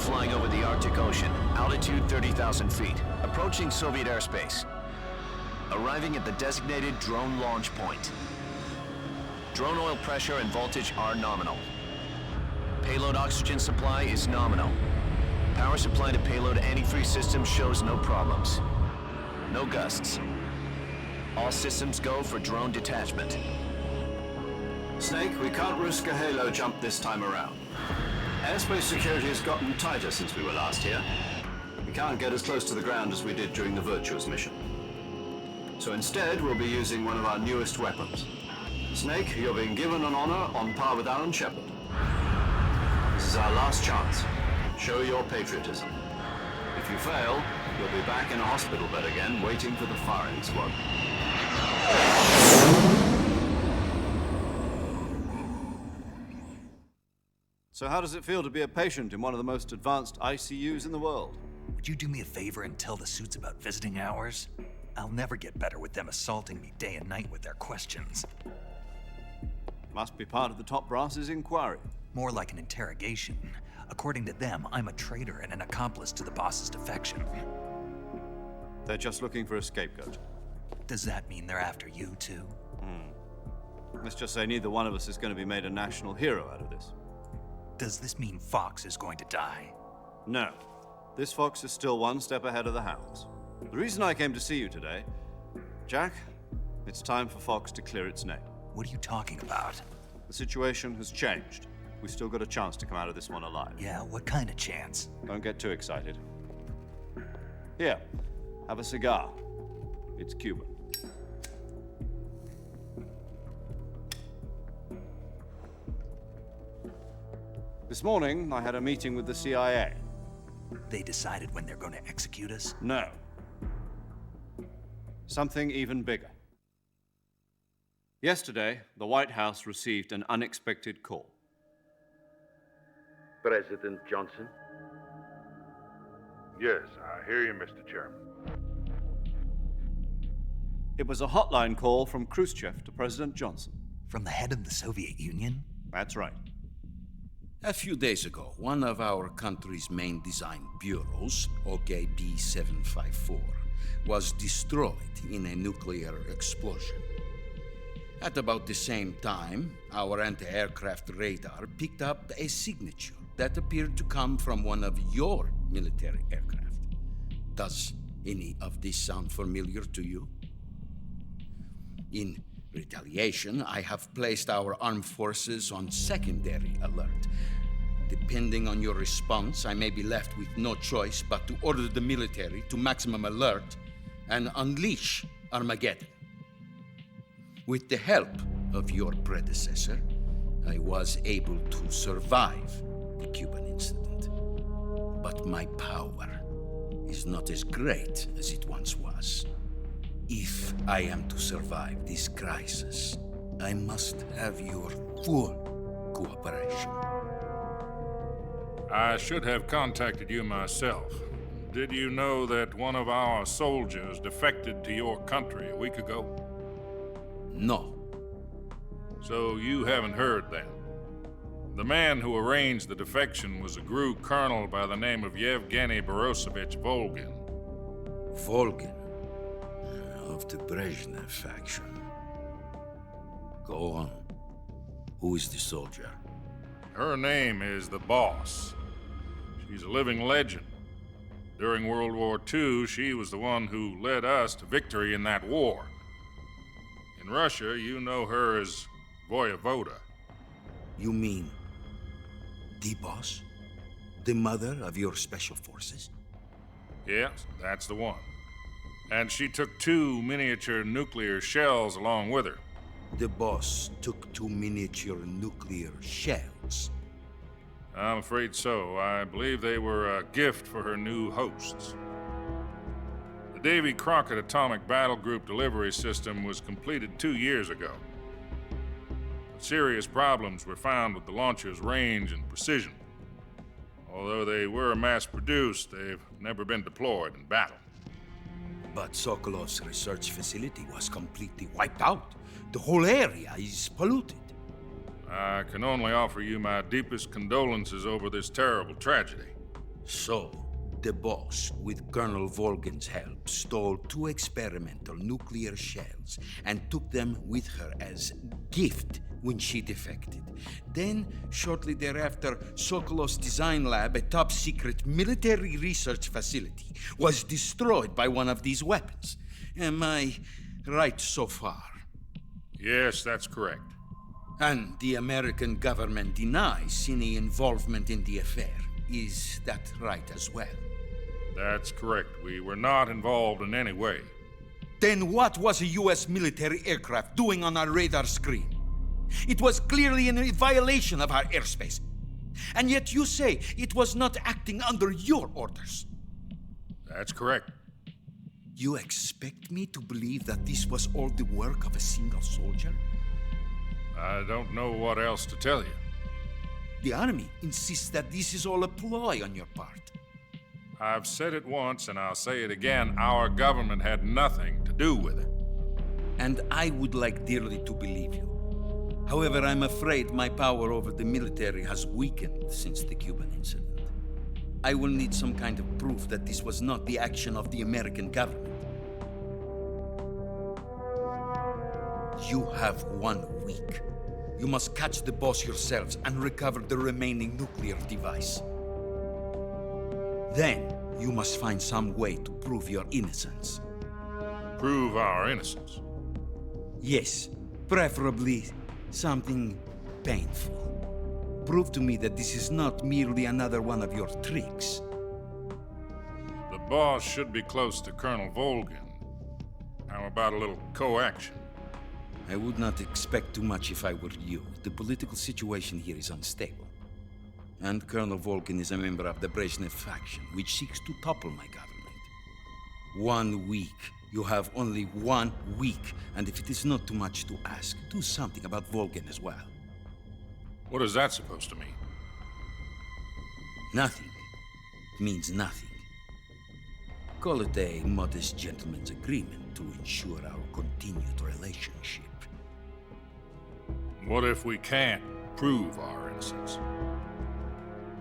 flying over the Arctic Ocean, altitude 30,000 feet, approaching Soviet airspace. Arriving at the designated drone launch point. Drone oil pressure and voltage are nominal. Payload oxygen supply is nominal. Power supply to payload antifreeze system shows no problems. No gusts. All systems go for drone detachment. Snake, we can't risk a halo jump this time around. Airspace security has gotten tighter since we were last here. We can't get as close to the ground as we did during the Virtuous mission. So instead, we'll be using one of our newest weapons. Snake, you're being given an honor on par with Alan Shepard. This is our last chance. Show your patriotism. If you fail, you'll be back in a hospital bed again, waiting for the firing squad. So how does it feel to be a patient in one of the most advanced ICUs in the world? Would you do me a favor and tell the suits about visiting hours? I'll never get better with them assaulting me day and night with their questions. Must be part of the top brass's inquiry. More like an interrogation. According to them, I'm a traitor and an accomplice to the boss's defection. They're just looking for a scapegoat. Does that mean they're after you, too? Let's just say neither one of us is going to be made a national hero out of this. Does this mean Fox is going to die? No. This fox is still one step ahead of the hounds. The reason I came to see you today, Jack, it's time for Fox to clear its name. What are you talking about? The situation has changed. We still got a chance to come out of this one alive. Yeah, what kind of chance? Don't get too excited. Here, have a cigar. It's Cuban. This morning, I had a meeting with the CIA. They decided when they're going to execute us? No. Something even bigger. Yesterday, the White House received an unexpected call. President Johnson? Yes, I hear you, Mr. Chairman. It was a hotline call from Khrushchev to President Johnson. From the head of the Soviet Union? That's right. A few days ago, one of our country's main design bureaus, OKB 754, was destroyed in a nuclear explosion. At about the same time, our anti-aircraft radar picked up a signature that appeared to come from one of your military aircraft. Does any of this sound familiar to you? In retaliation, I have placed our armed forces on secondary alert. Depending on your response, I may be left with no choice but to order the military to maximum alert and unleash Armageddon. With the help of your predecessor, I was able to survive the Cuban incident. But my power is not as great as it once was. If I am to survive this crisis, I must have your full cooperation. I should have contacted you myself. Did you know that one of our soldiers defected to your country a week ago? No. So you haven't heard then. The man who arranged the defection was a GRU colonel by the name of Yevgeny Borosovich Volgin. Volgin, of the Brezhnev faction. Go on. Who is the soldier? Her name is the Boss. She's a living legend. During World War II, she was the one who led us to victory in that war. In Russia, you know her as Voyevoda. You mean the boss? The mother of your special forces? Yes, that's the one. And she took 2 miniature nuclear shells along with her. The boss took 2 miniature nuclear shells. I'm afraid so. I believe they were a gift for her new hosts. The Davy Crockett Atomic Battle Group delivery system was completed 2 years ago. Serious problems were found with the launcher's range and precision. Although they were mass-produced, they've never been deployed in battle. But Sokolov's research facility was completely wiped out. The whole area is polluted. I can only offer you my deepest condolences over this terrible tragedy. So, the boss, with Colonel Volgin's help, stole 2 experimental nuclear shells and took them with her as gift when she defected. Then, shortly thereafter, Sokolov's design lab, a top-secret military research facility, was destroyed by one of these weapons. Am I right so far? Yes, that's correct. And the American government denies any involvement in the affair. Is that right as well? That's correct. We were not involved in any way. Then what was a U.S. military aircraft doing on our radar screen? It was clearly in violation of our airspace. And yet you say it was not acting under your orders. That's correct. You expect me to believe that this was all the work of a single soldier? I don't know what else to tell you. The army insists that this is all a ploy on your part. I've said it once and I'll say it again. Our government had nothing to do with it. And I would like dearly to believe you. However, I'm afraid my power over the military has weakened since the Cuban incident. I will need some kind of proof that this was not the action of the American government. You have 1 week. You must catch the boss yourselves and recover the remaining nuclear device. Then, you must find some way to prove your innocence. Prove our innocence. Yes, preferably something painful. Prove to me that this is not merely another one of your tricks. The boss should be close to Colonel Volgin. How about a little coaction? I would not expect too much if I were you. The political situation here is unstable. And Colonel Volgin is a member of the Brezhnev faction, which seeks to topple my government. 1 week. You have only 1 week. And if it is not too much to ask, do something about Volgin as well. What is that supposed to mean? Nothing. It means nothing. Call it a modest gentleman's agreement to ensure our continued relationship. What if we can't prove our innocence?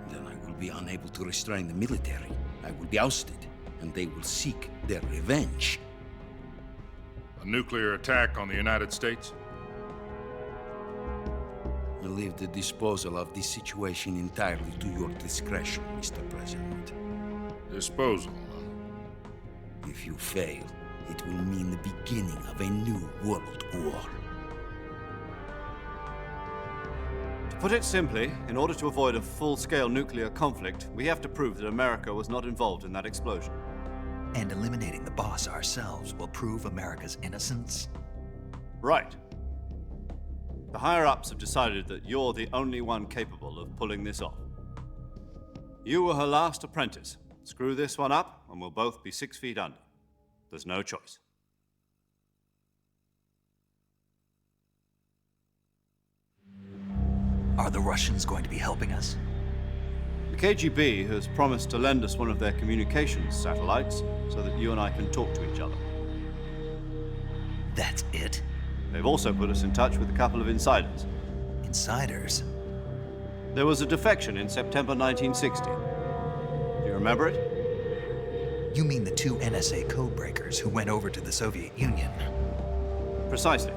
Then I will be unable to restrain the military. I will be ousted, and they will seek their revenge. A nuclear attack on the United States? I leave the disposal of this situation entirely to your discretion, Mr. President. Disposal, huh? If you fail, it will mean the beginning of a new world war. To put it simply, in order to avoid a full-scale nuclear conflict, we have to prove that America was not involved in that explosion. And eliminating the boss ourselves will prove America's innocence? Right. The higher-ups have decided that you're the only one capable of pulling this off. You were her last apprentice. Screw this one up, and we'll both be 6 feet under. There's no choice. Are the Russians going to be helping us? The KGB has promised to lend us one of their communications satellites so that you and I can talk to each other. That's it? They've also put us in touch with a couple of insiders. Insiders? There was a defection in September 1960. Do you remember it? You mean the 2 NSA codebreakers who went over to the Soviet Union? Precisely.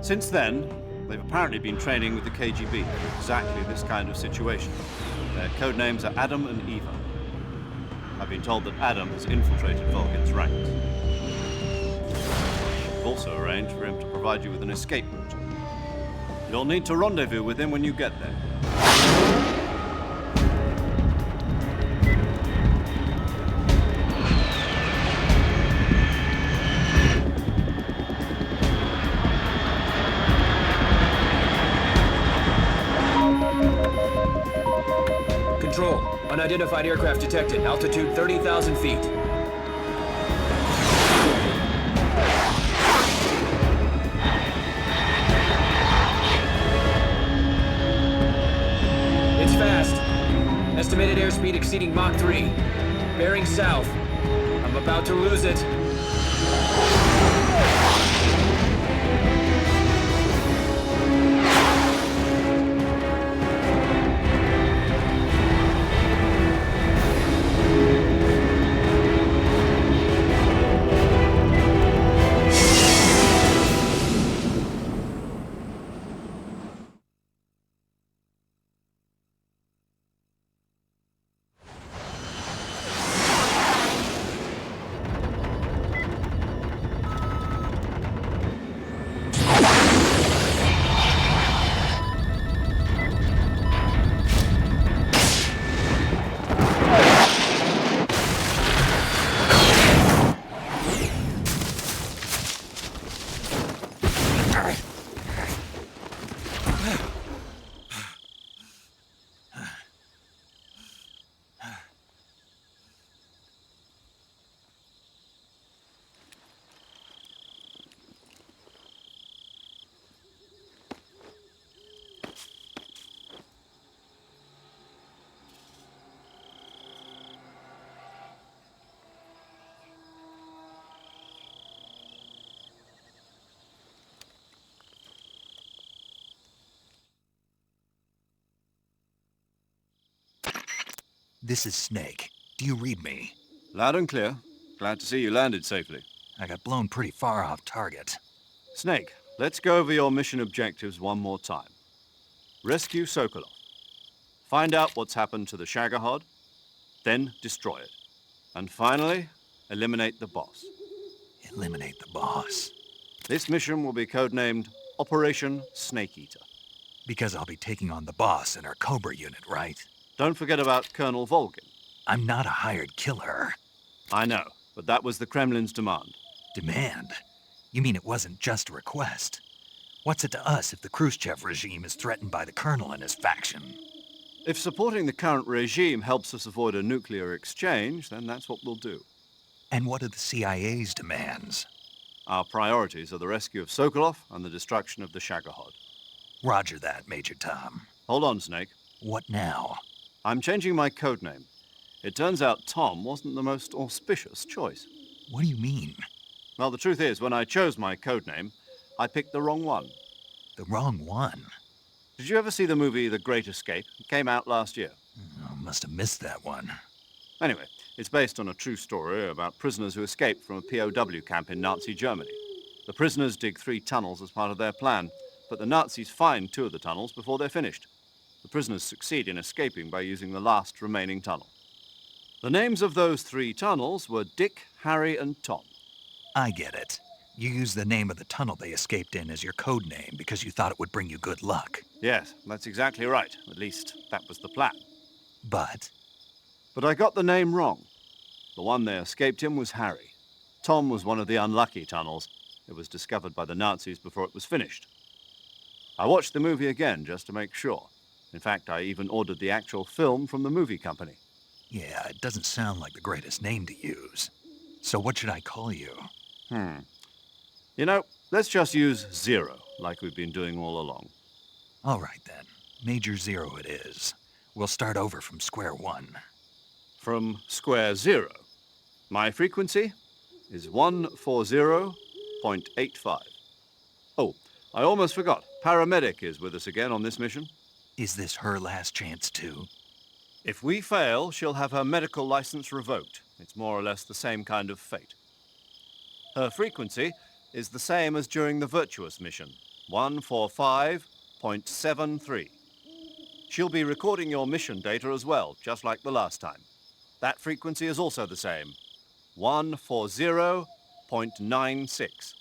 Since then, they've apparently been training with the KGB for exactly this kind of situation. Their code names are Adam and Eva. I've been told that Adam has infiltrated Volgin's ranks. I've also arranged for him to provide you with an escape route. You'll need to rendezvous with him when you get there. Control. Unidentified aircraft detected. Altitude 30,000 feet. It's fast. Estimated airspeed exceeding Mach 3. Bearing south. I'm about to lose it. This is Snake. Do you read me? Loud and clear. Glad to see you landed safely. I got blown pretty far off target. Snake, let's go over your mission objectives one more time. Rescue Sokolov. Find out what's happened to the Shagohod, then destroy it. And finally, eliminate the boss. Eliminate the boss. This mission will be codenamed Operation Snake Eater. Because I'll be taking on the boss in our Cobra unit, right? Don't forget about Colonel Volgin. I'm not a hired killer. I know, but that was the Kremlin's demand. Demand? You mean it wasn't just a request? What's it to us if the Khrushchev regime is threatened by the Colonel and his faction? If supporting the current regime helps us avoid a nuclear exchange, then that's what we'll do. And what are the CIA's demands? Our priorities are the rescue of Sokolov and the destruction of the Shagohod. Roger that, Major Tom. Hold on, Snake. What now? I'm changing my codename. It turns out Tom wasn't the most auspicious choice. What do you mean? Well, the truth is, when I chose my codename, I picked the wrong one. The wrong one? Did you ever see the movie The Great Escape? It came out last year. Oh, must have missed that one. Anyway, it's based on a true story about prisoners who escaped from a POW camp in Nazi Germany. The prisoners dig 3 tunnels as part of their plan, but the Nazis find 2 of the tunnels before they're finished. The prisoners succeed in escaping by using the last remaining tunnel. The names of those 3 tunnels were Dick, Harry, and Tom. I get it. You used the name of the tunnel they escaped in as your code name because you thought it would bring you good luck. Yes, that's exactly right. At least, that was the plan. But I got the name wrong. The one they escaped in was Harry. Tom was one of the unlucky tunnels. It was discovered by the Nazis before it was finished. I watched the movie again just to make sure. In fact, I even ordered the actual film from the movie company. yeah, it doesn't sound like the greatest name to use. So what should I call you? You know, let's just use Zero, like we've been doing all along. All right then. Major Zero it is. We'll start over from square one. From square 0. My frequency is 140.85. Oh, I almost forgot. Paramedic is with us again on this mission. Is this her last chance too? If we fail, she'll have her medical license revoked. It's more or less the same kind of fate. Her frequency is the same as during the Virtuous mission, 145.73. She'll be recording your mission data as well, just like the last time. That frequency is also the same, 140.96.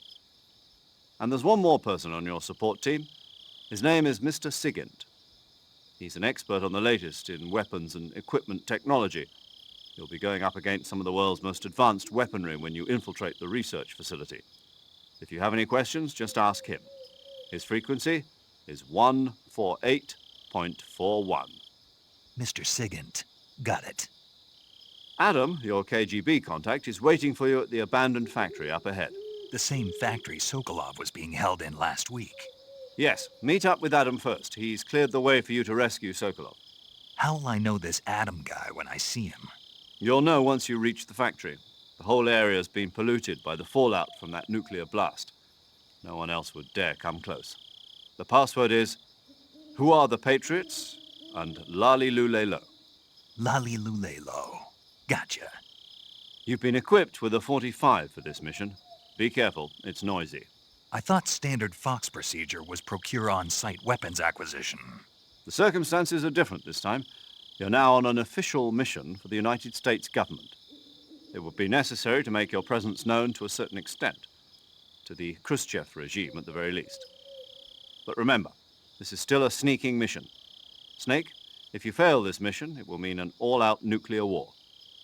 And there's one more person on your support team. His name is Mr. Sigint. He's an expert on the latest in weapons and equipment technology. You'll be going up against some of the world's most advanced weaponry when you infiltrate the research facility. If you have any questions, just ask him. His frequency is 148.41. Mr. Sigint. Got it. Adam, your KGB contact, is waiting for you at the abandoned factory up ahead. The same factory Sokolov was being held in last week. Yes, meet up with Adam first. He's cleared the way for you to rescue Sokolov. How'll I know this Adam guy when I see him? You'll know once you reach the factory. The whole area's been polluted by the fallout from that nuclear blast. No one else would dare come close. The password is, "Who are the Patriots?" and Lali Lulelo. Lali Lulelo. Gotcha. You've been equipped with a 45 for this mission. Be careful, it's noisy. I thought standard Fox procedure was procure on-site weapons acquisition. The circumstances are different this time. You're now on an official mission for the United States government. It would be necessary to make your presence known to a certain extent, to the Khrushchev regime at the very least. But remember, this is still a sneaking mission. Snake, if you fail this mission, it will mean an all-out nuclear war.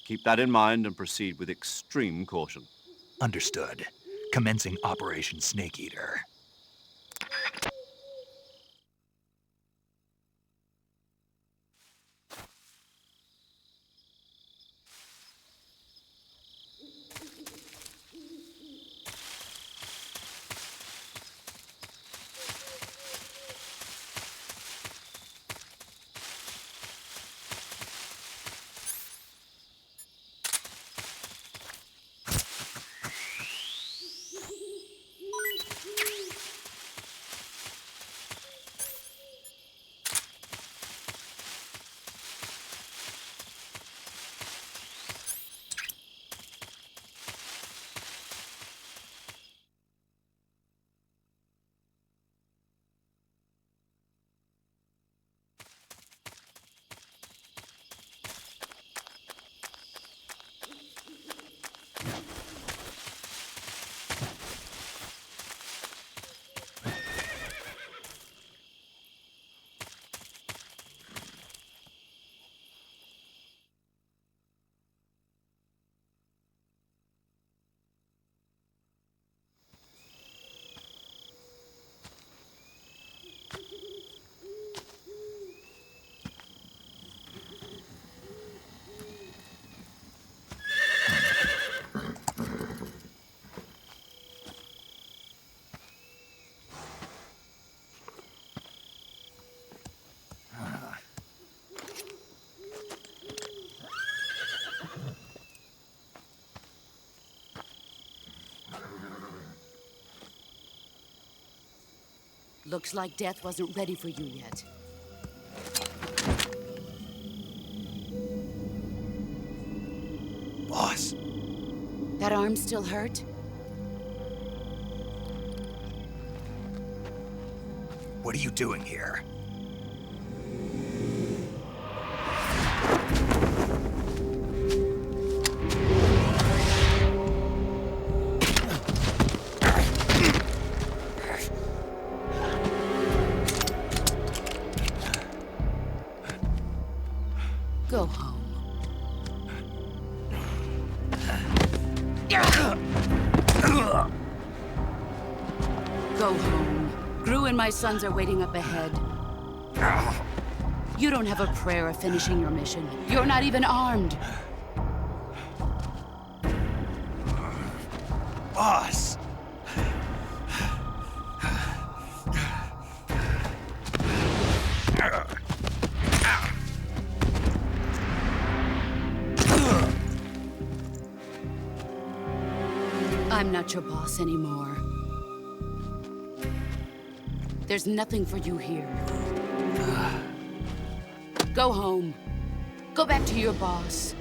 Keep that in mind and proceed with extreme caution. Understood. Commencing Operation Snake Eater. Looks like death wasn't ready for you yet. Boss, That arm still hurt? what are you doing here? Go home. Go home. Gru and my sons are waiting up ahead. You don't have a prayer of finishing your mission. You're not even armed. Boss! I'm not your boss anymore. There's nothing for you here. Go home. Go back to your boss.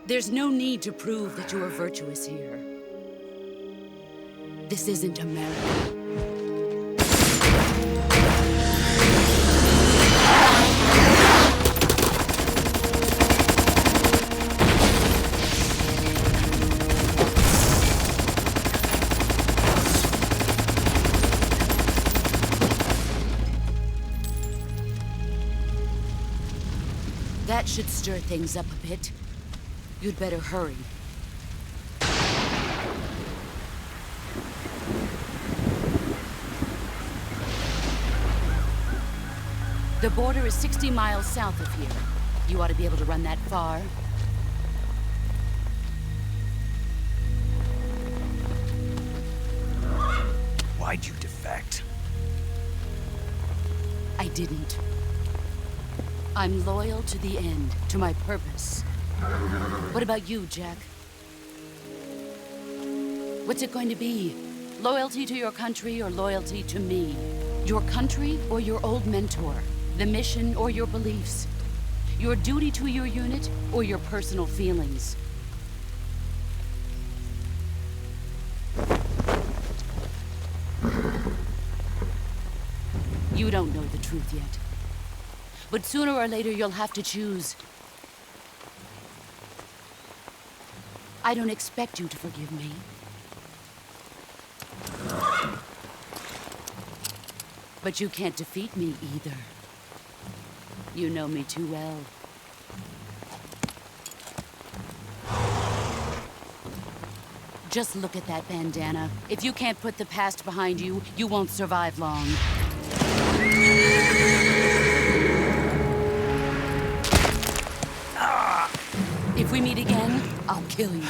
There's no need to prove that you are virtuous here. This isn't America. That should stir things up a bit. You'd better hurry. The border is 60 miles south of here. You ought to be able to run that far. Why'd you defect? I didn't. I'm loyal to the end, to my purpose. What about you, Jack? What's it going to be? Loyalty to your country or loyalty to me? Your country or your old mentor? The mission or your beliefs? Your duty to your unit or your personal feelings? You don't know the truth yet. But sooner or later, you'll have to choose. I don't expect you to forgive me. But you can't defeat me either. You know me too well. Just look at that bandana. If you can't put the past behind you, you won't survive long. If we meet again, I'll kill you.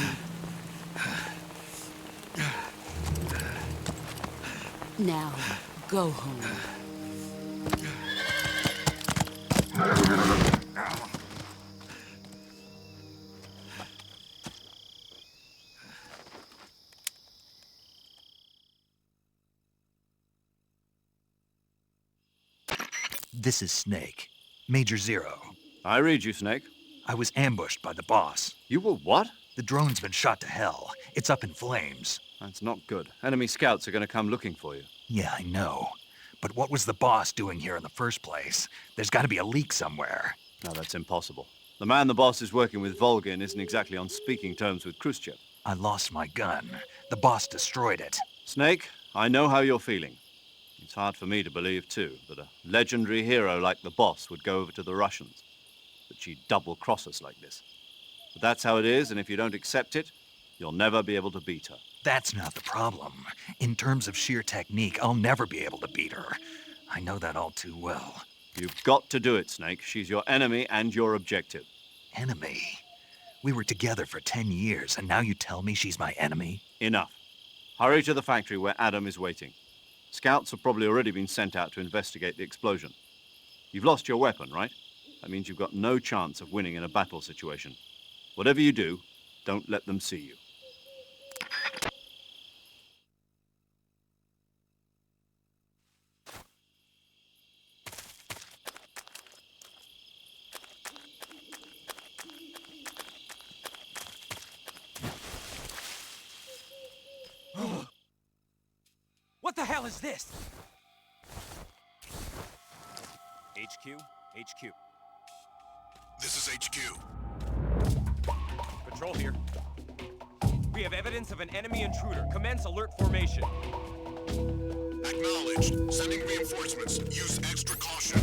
Now, go home. This is Snake. Major Zero. I read you, Snake. I was ambushed by the boss. You were what? The drone's been shot to hell. It's up in flames. That's not good. Enemy scouts are going to come looking for you. Yeah, I know. But what was the boss doing here in the first place? There's got to be a leak somewhere. No, that's impossible. The man the boss is working with, Volgin, isn't exactly on speaking terms with Khrushchev. I lost my gun. The boss destroyed it. Snake, I know how you're feeling. It's hard for me to believe, too, that a legendary hero like the boss would go over to the Russians. That she'd double-cross us like this. But that's how it is, and if you don't accept it, you'll never be able to beat her. That's not the problem. In terms of sheer technique, I'll never be able to beat her. I know that all too well. You've got to do it, Snake. She's your enemy and your objective. Enemy? We were together for 10 years, and now you tell me she's my enemy? Enough. Hurry to the factory where Adam is waiting. Scouts have probably already been sent out to investigate the explosion. You've lost your weapon, right? That means you've got no chance of winning in a battle situation. Whatever you do, don't let them see you. hell is this? HQ, HQ. This is HQ. Patrol here. We have evidence of an enemy intruder. Commence alert formation. Acknowledged. Sending reinforcements. Use extra caution.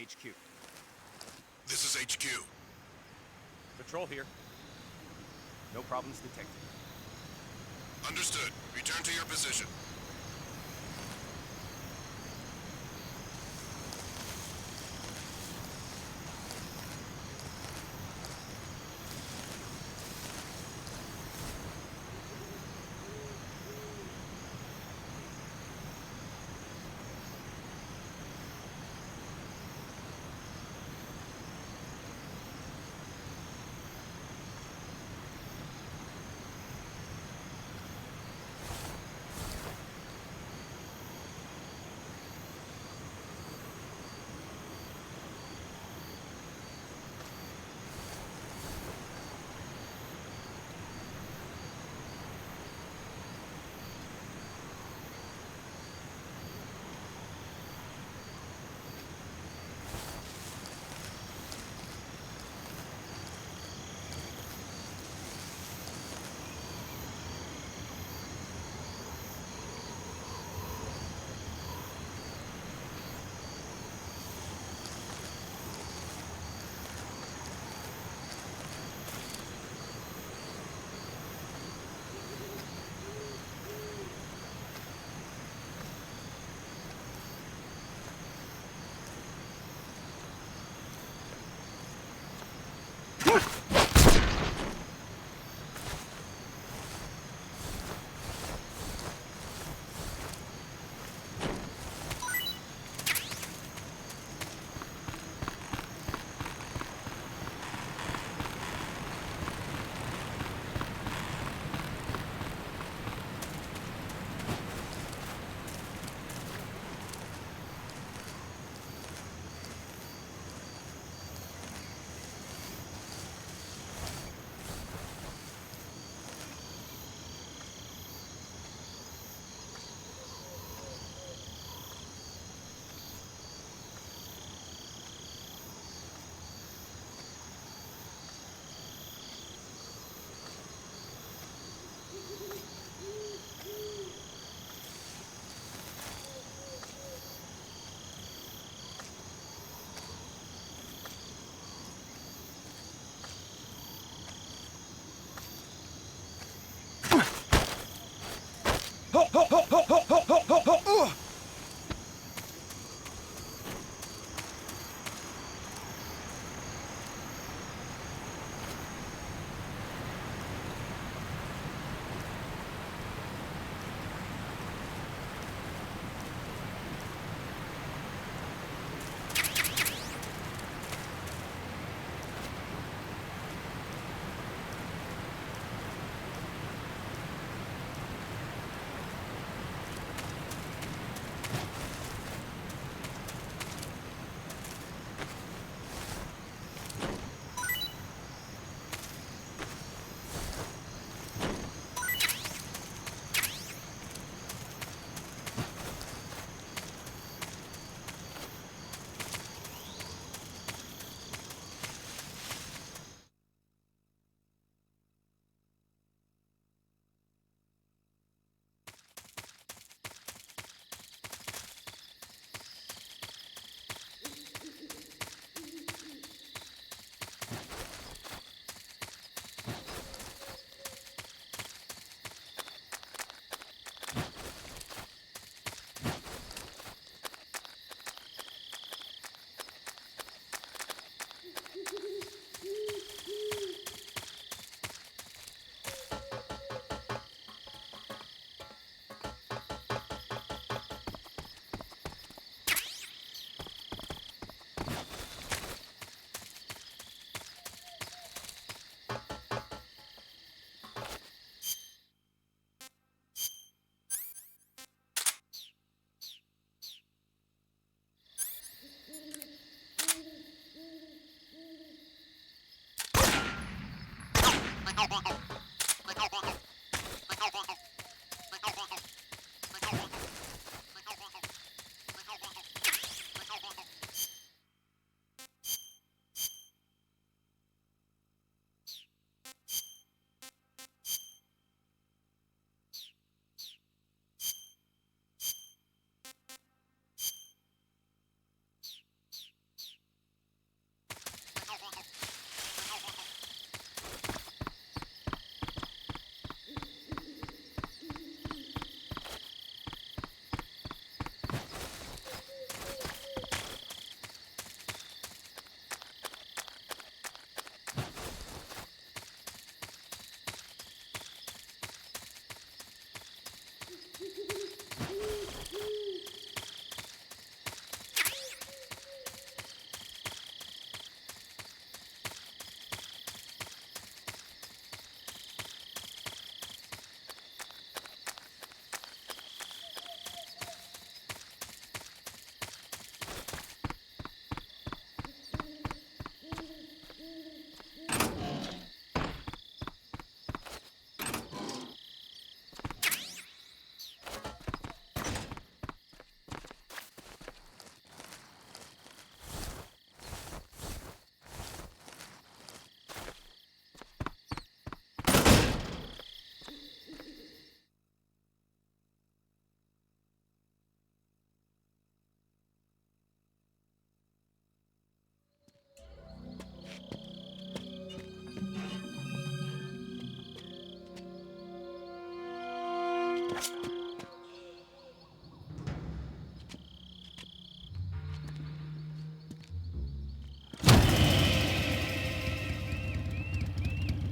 HQ. This is HQ. Patrol here. No problems detected. Understood. Return to your position.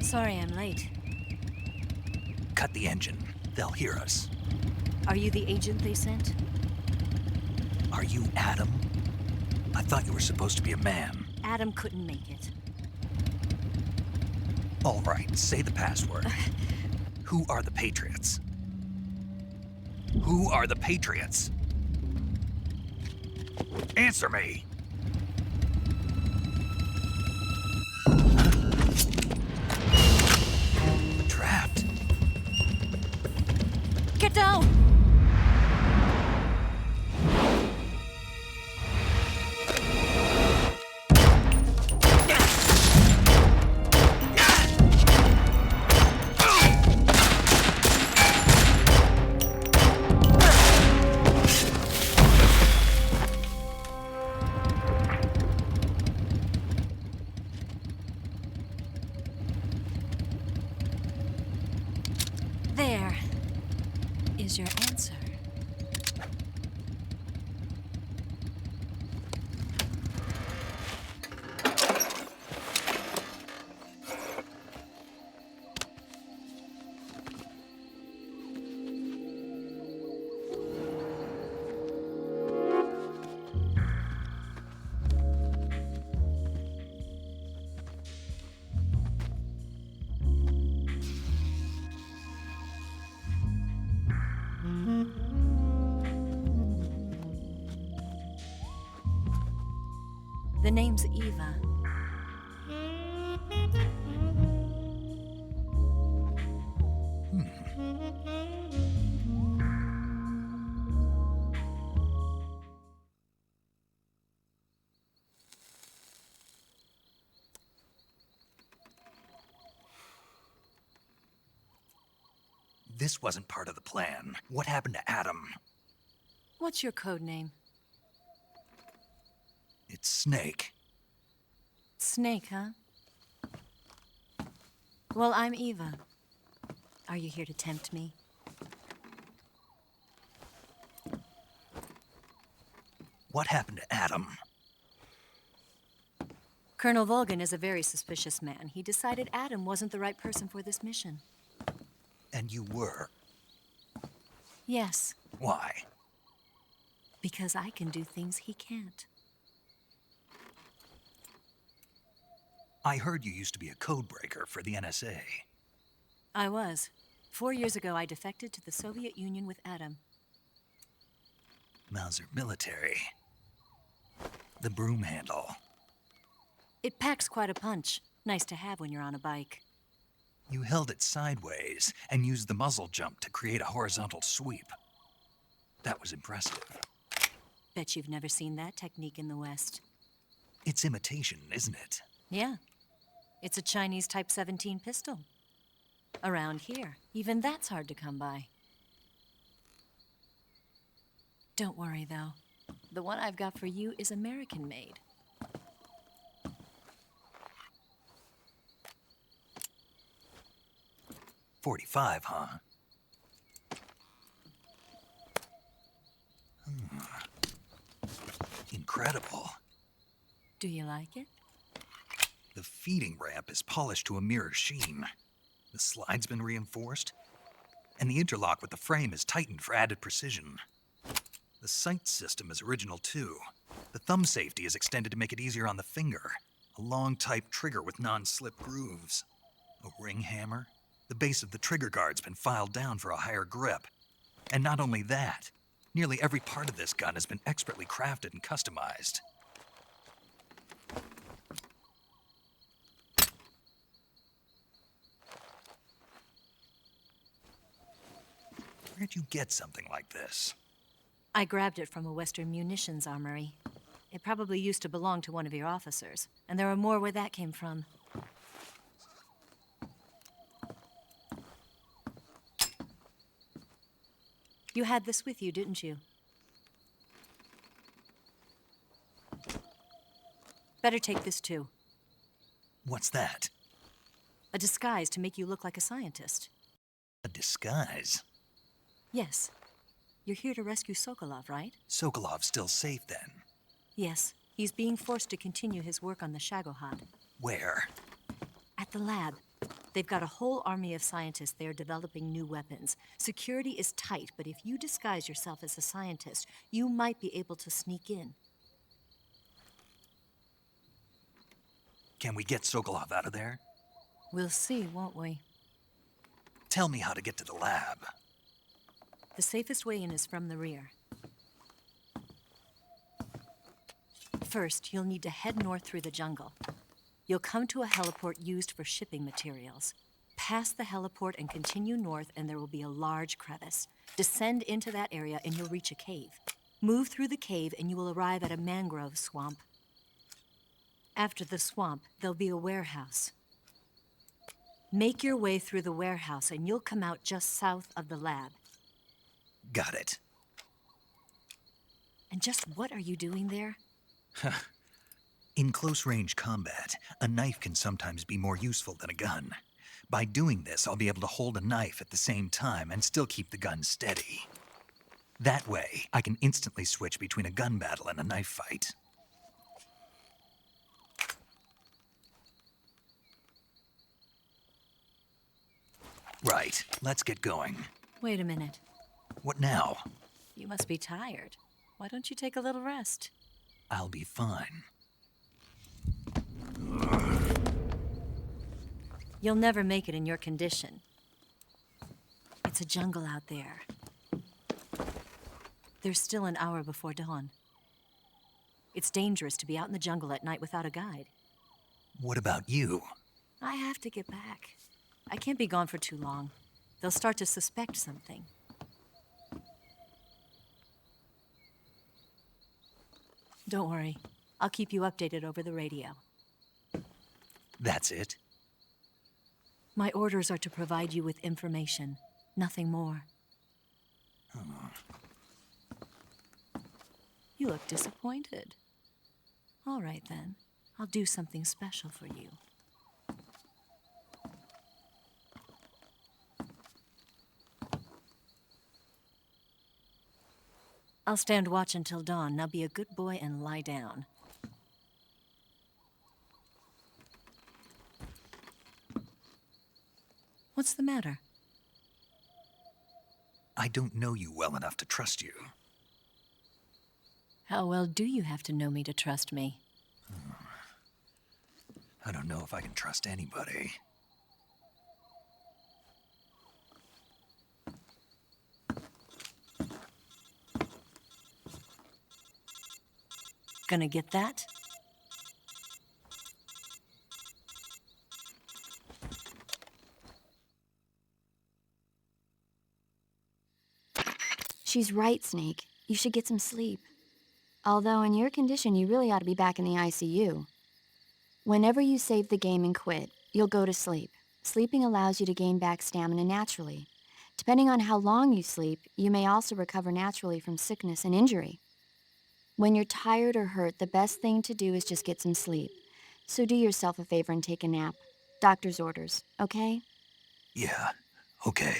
Sorry I'm late. Cut the engine. They'll hear us. Are you the agent they sent? Are you Adam? I thought you were supposed to be a man. Adam couldn't make it. All right, say the password. Who are the Patriots? Who are the Patriots? Answer me! Trapped. Get down! There is your answer. The name's Eva. This wasn't part of the plan. What happened to Adam? What's your code name? It's Snake. Snake, huh? Well, I'm Eva. Are you here to tempt me? What happened to Adam? Colonel Volgan is a very suspicious man. He decided Adam wasn't the right person for this mission. And you were. Yes, Why? because I can do things he can't. I heard you used to be a codebreaker for the NSA. I was. 4 years ago, I defected to the Soviet Union with Adam. Mauser military. The broom handle. It packs quite a punch. Nice to have when you're on a bike. You held it sideways and used the muzzle jump to create a horizontal sweep. That was impressive. Bet you've never seen that technique in the West. It's imitation, isn't it? Yeah. It's a Chinese Type 17 pistol. Around here, even that's hard to come by. Don't worry, though. The one I've got for you is American-made. .45, huh? Incredible. Do you like it? The feeding ramp is polished to a mirror sheen. The slide's been reinforced, and the interlock with the frame is tightened for added precision. The sight system is original too. The thumb safety is extended to make it easier on the finger. A long type trigger with non-slip grooves. A ring hammer. The base of the trigger guard's been filed down for a higher grip. And not only that, nearly every part of this gun has been expertly crafted and customized. Where'd you get something like this? I grabbed it from a Western munitions armory. It probably used to belong to one of your officers, and there are more where that came from. You had this with you, didn't you? Better take this too. What's that? A disguise to make you look like a scientist. A disguise? Yes. You're here to rescue Sokolov, right? Sokolov's still safe then? Yes. He's being forced to continue his work on the Shagohod. Where? At the lab. They've got a whole army of scientists there developing new weapons. Security is tight, but if you disguise yourself as a scientist, you might be able to sneak in. Can we get Sokolov out of there? We'll see, won't we? Tell me how to get to the lab. The safest way in is from the rear. First, you'll need to head north through the jungle. You'll come to a heliport used for shipping materials. Pass the heliport and continue north, and there will be a large crevice. Descend into that area, and you'll reach a cave. Move through the cave, and you will arrive at a mangrove swamp. After the swamp, there'll be a warehouse. Make your way through the warehouse, and you'll come out just south of the lab. Got it. And just what are you doing there? In close-range combat, a knife can sometimes be more useful than a gun. By doing this, I'll be able to hold a knife at the same time and still keep the gun steady. That way, I can instantly switch between a gun battle and a knife fight. Right, let's get going. Wait a minute. What now? You must be tired. Why don't you take a little rest? I'll be fine. You'll never make it in your condition. It's a jungle out there. There's still an hour before dawn. It's dangerous to be out in the jungle at night without a guide. What about you? I have to get back. I can't be gone for too long. They'll start to suspect something. Don't worry. I'll keep you updated over the radio. That's it? My orders are to provide you with information, nothing more. You look disappointed. All right, then. I'll do something special for you. I'll stand watch until dawn. Now be a good boy and lie down. What's the matter? I don't know you well enough to trust you. How well do you have to know me to trust me? I don't know if I can trust anybody. Gonna get that? She's right, Snake. You should get some sleep. Although in your condition, you really ought to be back in the ICU. Whenever you save the game and quit, you'll go to sleep. Sleeping allows you to gain back stamina naturally. Depending on how long you sleep, you may also recover naturally from sickness and injury. When you're tired or hurt, the best thing to do is just get some sleep. So do yourself a favor and take a nap. Doctor's orders, okay? Yeah, okay.